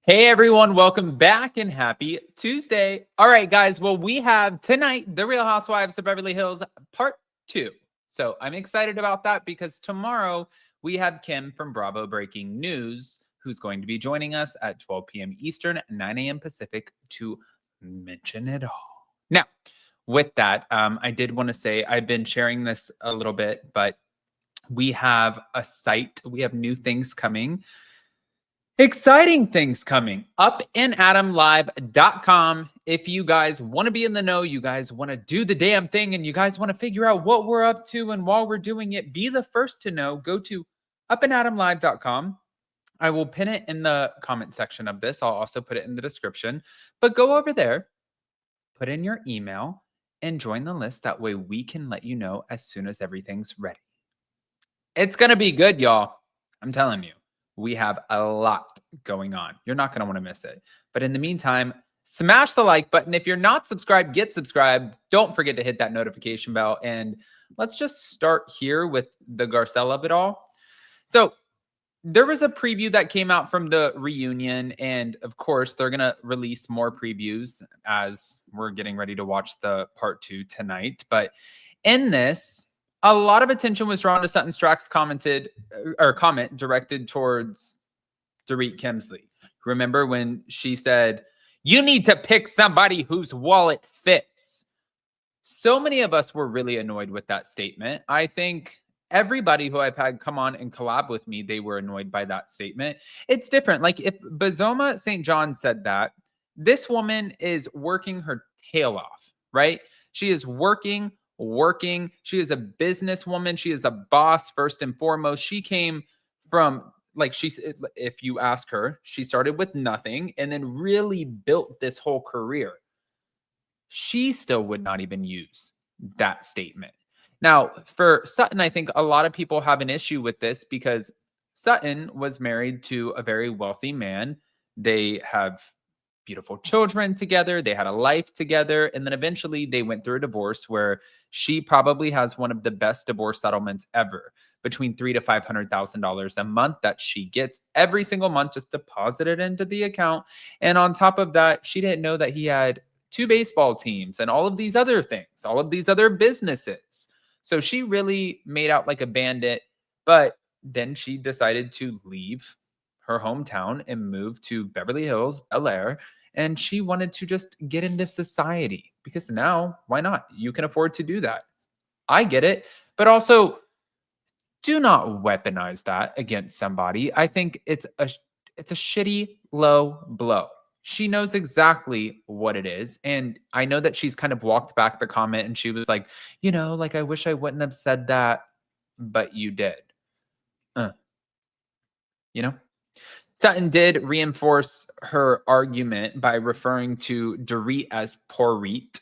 Hey everyone, welcome back and happy Tuesday. All right, guys. Well, we have tonight The Real Housewives of Beverly Hills Part 2. So I'm excited about that because tomorrow we have Kim from Bravo Breaking News, who's going to be joining us at 12 p.m. Eastern, 9 a.m. Pacific to mention it all. Now, with that, I did want to say I've been sharing this a little bit, but we have a site, we have new things coming. Exciting things coming up in adamlive.com. If you guys want to be in the know, you guys want to do the damn thing, and you guys want to figure out what we're up to, and while we're doing it, be the first to know, go to upinadamlive.com. I will pin it in the comment section of this. I'll also put it in the description. But go over there, put in your email, and join the list. That way we can let you know as soon as everything's ready. It's going to be good, y'all. I'm telling you. We have a lot going on. You're not going to want to miss it. But in the meantime, smash the like button. If you're not subscribed, get subscribed. Don't forget to hit that notification bell. And let's just start here with the Garcelle of it all. So there was a preview that came out from the reunion. And of course, they're going to release more previews as we're getting ready to watch the part 2 tonight. But in this, a lot of attention was drawn to Sutton Stracke's comment directed towards Dorit Kemsley. Remember when she said, "You need to pick somebody whose wallet fits." So many of us were really annoyed with that statement. I think everybody who I've had come on and collab with me, they were annoyed by that statement. It's different. Like if Bazoma St. John said that, this woman is working her tail off, right? She is working. She is a businesswoman. She is a boss first and foremost. She came from, if you ask her, she started with nothing and then really built this whole career. She still would not even use that statement. Now, for Sutton, I think a lot of people have an issue with this because Sutton was married to a very wealthy man. They have beautiful children together. They had a life together. And then eventually they went through a divorce where she probably has one of the best divorce settlements ever, between $300,000 to $500,000 a month that she gets every single month, just deposited into the account. And on top of that, she didn't know that he had 2 baseball teams and all of these other things, all of these other businesses. So she really made out like a bandit. But then she decided to leave her hometown and move to Beverly Hills, Bel Air. And she wanted to just get into society because now, why not? You can afford to do that. I get it. But also, do not weaponize that against somebody. I think it's a shitty low blow. She knows exactly what it is. And I know that she's kind of walked back the comment and she was like, I wish I wouldn't have said that, but you did. Sutton did reinforce her argument by referring to Dorit as Poorit.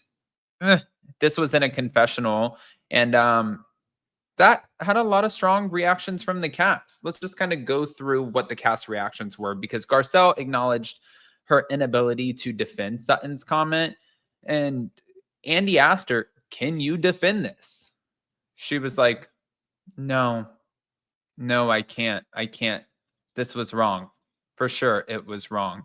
This was in a confessional, and that had a lot of strong reactions from the cast. Let's just kind of go through what the cast reactions were, because Garcelle acknowledged her inability to defend Sutton's comment, and Andy asked her, "Can you defend this?" She was like, No, I can't. This was wrong. For sure, it was wrong.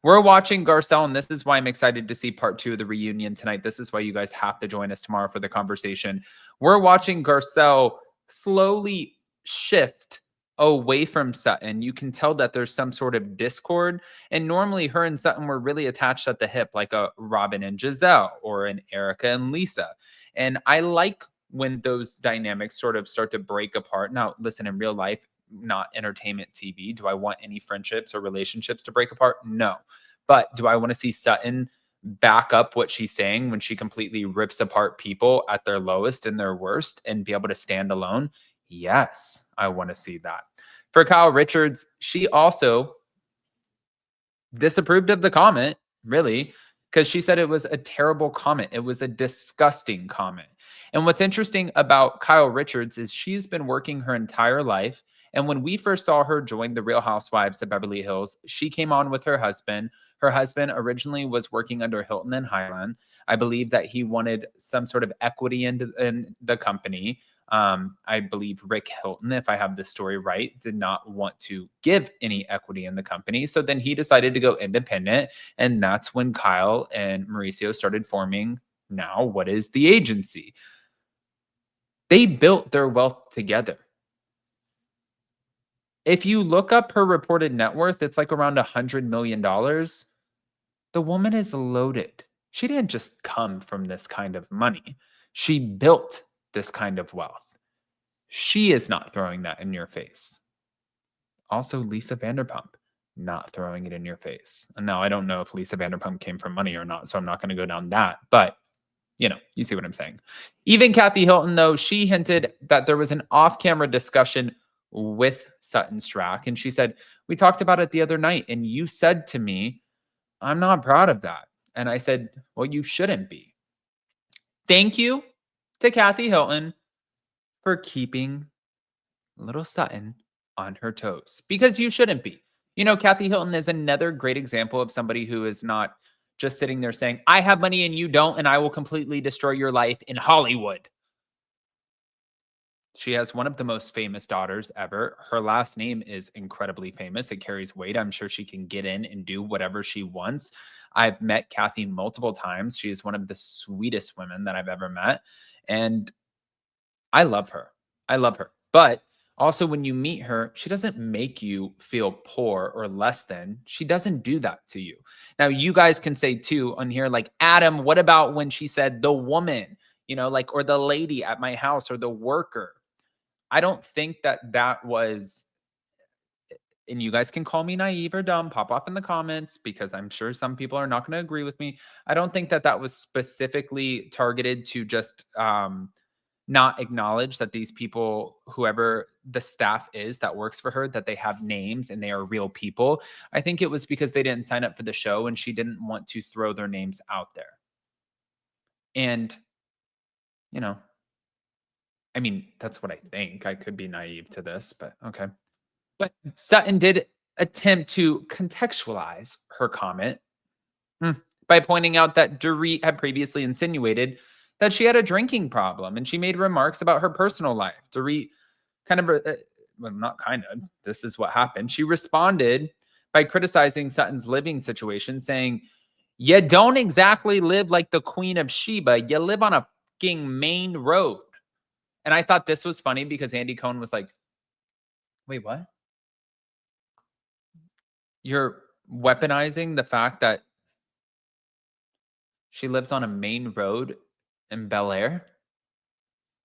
We're watching Garcelle, and this is why I'm excited to see part 2 of the reunion tonight. This is why you guys have to join us tomorrow for the conversation. We're watching Garcelle slowly shift away from Sutton. You can tell that there's some sort of discord. And normally her and Sutton were really attached at the hip, like a Robin and Giselle or an Erica and Lisa. And I like when those dynamics sort of start to break apart. Now, listen, in real life, not entertainment TV, do I want any friendships or relationships to break apart? No. But do I want to see Sutton back up what she's saying when she completely rips apart people at their lowest and their worst and be able to stand alone? Yes, I want to see that. For Kyle Richards, she also disapproved of the comment, really, because she said it was a terrible comment. It was a disgusting comment. And what's interesting about Kyle Richards is she's been working her entire life. And when we first saw her join the Real Housewives of Beverly Hills, she came on with her husband. Her husband originally was working under Hilton and Highland. I believe that he wanted some sort of equity in the company. I believe Rick Hilton, if I have this story right, did not want to give any equity in the company. So then he decided to go independent. And that's when Kyle and Mauricio started forming now what is the agency. They built their wealth together. If you look up her reported net worth, it's like around $100 million. The woman is loaded. She didn't just come from this kind of money. She built this kind of wealth. She is not throwing that in your face. Also, Lisa Vanderpump, not throwing it in your face. And now I don't know if Lisa Vanderpump came from money or not, so I'm not going to go down that. But, you see what I'm saying. Even Kathy Hilton, though, she hinted that there was an off-camera discussion with Sutton Stracke. And she said, we talked about it the other night, and you said to me, I'm not proud of that. And I said, well, you shouldn't be. Thank you to Kathy Hilton for keeping little Sutton on her toes, because you shouldn't be. Kathy Hilton is another great example of somebody who is not just sitting there saying, I have money and you don't, and I will completely destroy your life in Hollywood. She has one of the most famous daughters ever. Her last name is incredibly famous. It carries weight. I'm sure she can get in and do whatever she wants. I've met Kathy multiple times. She is one of the sweetest women that I've ever met. And I love her. I love her. But also, when you meet her, she doesn't make you feel poor or less than. She doesn't do that to you. Now, you guys can say too on here, like, Adam, what about when she said the woman, or the lady at my house or the worker? I don't think that was, and you guys can call me naive or dumb, pop off in the comments, because I'm sure some people are not going to agree with me. I don't think that was specifically targeted to just not acknowledge that these people, whoever the staff is that works for her, that they have names and they are real people. I think it was because they didn't sign up for the show and she didn't want to throw their names out there. And, I mean, that's what I think. I could be naive to this, but okay. But Sutton did attempt to contextualize her comment by pointing out that Dorit had previously insinuated that she had a drinking problem, and she made remarks about her personal life. Dorit this is what happened. She responded by criticizing Sutton's living situation, saying, you don't exactly live like the Queen of Sheba. You live on a fucking main road. And I thought this was funny because Andy Cohen was like, wait, what? You're weaponizing the fact that she lives on a main road in Bel Air?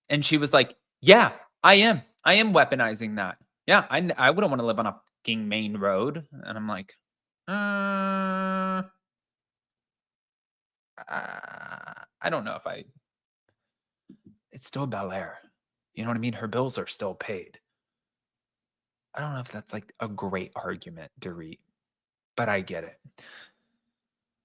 And she was like, yeah, I am. I am weaponizing that. Yeah, I wouldn't want to live on a fucking main road. And I'm like, I don't know if it's still Bel Air. You know what I mean? Her bills are still paid. I don't know if that's like a great argument, Dorit, but I get it.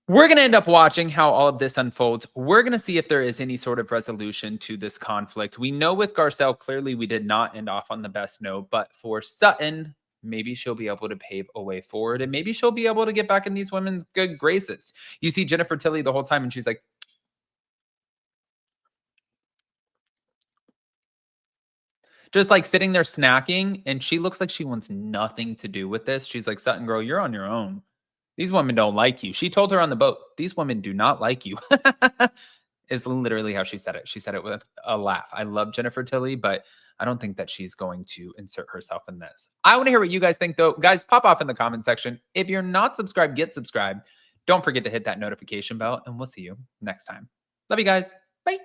We're going to end up watching how all of this unfolds. We're going to see if there is any sort of resolution to this conflict. We know with Garcelle, clearly we did not end off on the best note, but for Sutton, maybe she'll be able to pave a way forward, and maybe she'll be able to get back in these women's good graces. You see Jennifer Tilly the whole time, and she's like, just like sitting there snacking, and she looks like she wants nothing to do with this. She's like, Sutton, girl, you're on your own. These women don't like you. She told her on the boat, these women do not like you. Is literally how she said it. She said it with a laugh. I love Jennifer Tilly, but I don't think that she's going to insert herself in this. I want to hear what you guys think, though. Guys, pop off in the comment section. If you're not subscribed, get subscribed. Don't forget to hit that notification bell, and we'll see you next time. Love you guys. Bye.